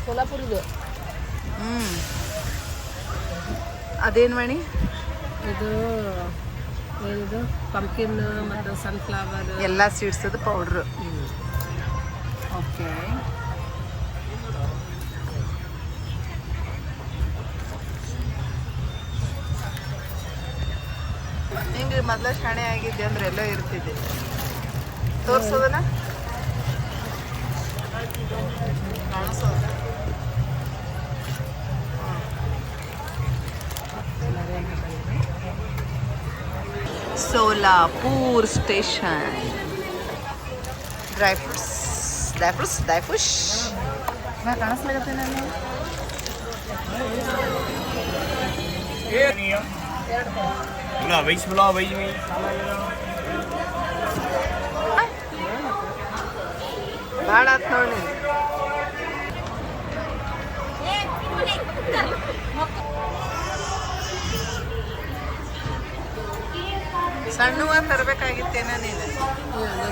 ಸೋಲಾಪುರಿದು. ಅದೇನು ಮಣಿ ಇದು ಏನಿದು ಪಂಪ್ಕಿನ್ ಮತ್ತು ಸನ್ಫ್ಲವರ್ ಎಲ್ಲ ಸೀಡ್ಸದು ಪೌಡ್ರು. ಓಕೆ, ಹಿಂಗೆ ಮೊದಲ ಶಾಣೆ ಆಗಿದ್ದೆ ಅಂದ್ರೆ ಎಲ್ಲ ಇರ್ತಿದ್ದೆ. ತೋರ್ಸೋದನ ಕಾಣಿಸೋದ. ಸೋಲಾಪುರ್ ಸ್ಟೇಷನ್. ಡ್ರೈ ಫ್ರೂಟ್ಸ್ ನಾ ಕಾಣಿಸ್ಲಾಗತ್ತೆ ನಾನು. ಭಾಳ ಆತ್ ನೋಡಿ. ಸಣ್ಣವ ತರಬೇಕಾಗಿತ್ತೇನ ನೀನು.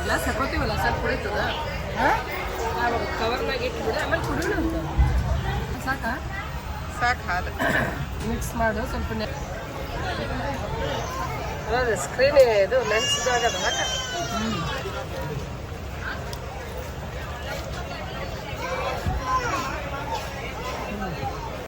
ಗ್ಲಾಸ್ ಹಾಕೋತೀವಲ್ಲ ಸ್ವಲ್ಪ ಕುಡಿತದ, ಕವರ್ನಾಗ ಇಟ್ಬಿಡಿ, ಆಮೇಲೆ ಕುಡಿಯೋಣ ಅಂತ. ಸಾಕಾ? ಸಾಕು ಹಾಲು ಮಿಕ್ಸ್ ಮಾಡು ಸ್ವಲ್ಪ. ಅದೇ ಸ್ಕ್ರೀನ್ ಇದು ಲೆನ್ಸ್ ಆಗದ ಹಾಕ.